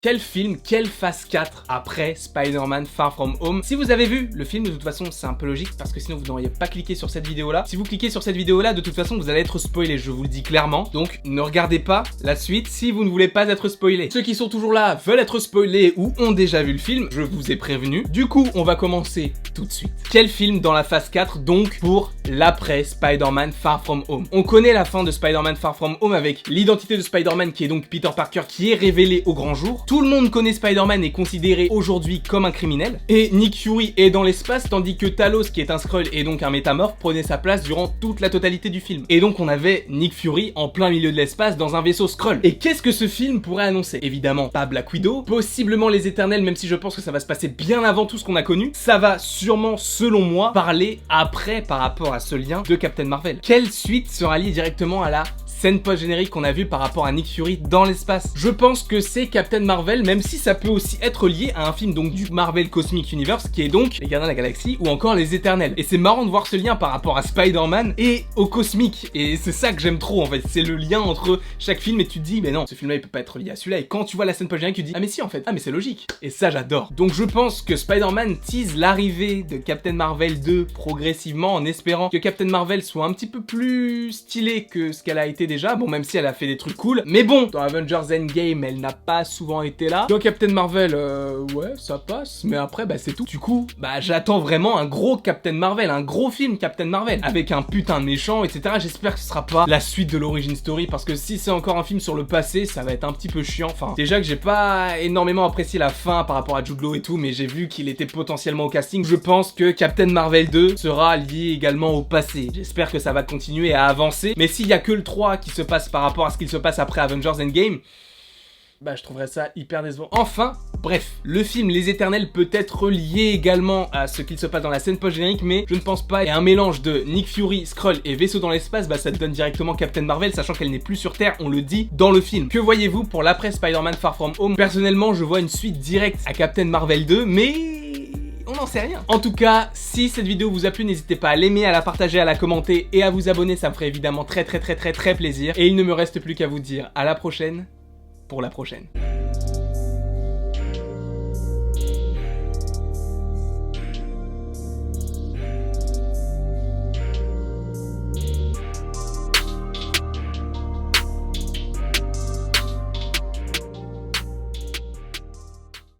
Quel film, quelle phase 4 après Spider-Man Far From Home? Si vous avez vu le film, de toute façon c'est un peu logique parce que sinon vous n'auriez pas cliqué sur cette vidéo là. Si vous cliquez sur cette vidéo là, de toute façon vous allez être spoilé, je vous le dis clairement. Donc ne regardez pas la suite si vous ne voulez pas être spoilé. Ceux qui sont toujours là veulent être spoilés ou ont déjà vu le film, je vous ai prévenu. Du coup on va commencer tout de suite. Quel film dans la phase 4 donc pour l'après Spider-Man Far From Home? On connaît la fin de Spider-Man Far From Home avec l'identité de Spider-Man qui est donc Peter Parker qui est révélée au grand jour. Tout le monde connaît Spider-Man est considéré aujourd'hui comme un criminel. Et Nick Fury est dans l'espace tandis que Talos, qui est un Skrull et donc un métamorphe, prenait sa place durant toute la totalité du film. Et donc on avait Nick Fury en plein milieu de l'espace dans un vaisseau Skrull. Et qu'est-ce que ce film pourrait annoncer? Évidemment pas Black Widow, possiblement les Éternels, même si je pense que ça va se passer bien avant tout ce qu'on a connu. Ça va sûrement, selon moi, parler après par rapport à ce lien de Captain Marvel. Quelle suite sera liée directement à la scène post-générique qu'on a vue par rapport à Nick Fury dans l'espace? Je pense que c'est Captain Marvel, même si ça peut aussi être lié à un film donc du Marvel Cosmic Universe qui est donc les Gardiens de la Galaxie ou encore les Éternels. Et c'est marrant de voir ce lien par rapport à Spider-Man et au cosmique. Et c'est ça que j'aime trop en fait, c'est le lien entre chaque film et tu te dis mais non, ce film là il peut pas être lié à celui-là. Et quand tu vois la scène post-générique tu te dis ah mais si en fait, ah mais c'est logique. Et ça j'adore. Donc je pense que Spider-Man tease l'arrivée de Captain Marvel 2 progressivement en espérant que Captain Marvel soit un petit peu plus stylée que ce qu'elle a été déjà, bon même si elle a fait des trucs cool, mais bon, dans Avengers Endgame elle n'a pas souvent été là. Dans Captain Marvel, ouais ça passe, mais après bah c'est tout. Du coup, bah j'attends vraiment un gros Captain Marvel, un gros film Captain Marvel, avec un putain de méchant, etc. J'espère que ce sera pas la suite de l'origin story, parce que si c'est encore un film sur le passé, ça va être un petit peu chiant. Enfin, déjà que j'ai pas énormément apprécié la fin par rapport à Jude Law et tout, mais j'ai vu qu'il était potentiellement au casting. Je pense que Captain Marvel 2 sera lié également au passé. J'espère que ça va continuer à avancer, mais s'il y a que le 3 qui se passe par rapport à ce qu'il se passe après Avengers Endgame, bah je trouverais ça hyper décevant. Enfin, bref, le film Les Éternels peut être lié également à ce qu'il se passe dans la scène post-générique, mais je ne pense pas. Et un mélange de Nick Fury, Skrull et vaisseau dans l'espace, bah ça te donne directement Captain Marvel, sachant qu'elle n'est plus sur Terre, on le dit dans le film. Que voyez-vous pour l'après Spider-Man Far From Home? Personnellement, je vois une suite directe à Captain Marvel 2, mais on n'en sait rien. En tout cas, si cette vidéo vous a plu, n'hésitez pas à l'aimer, à la partager, à la commenter et à vous abonner, ça me ferait évidemment très plaisir. Et il ne me reste plus qu'à vous dire à la prochaine pour la prochaine.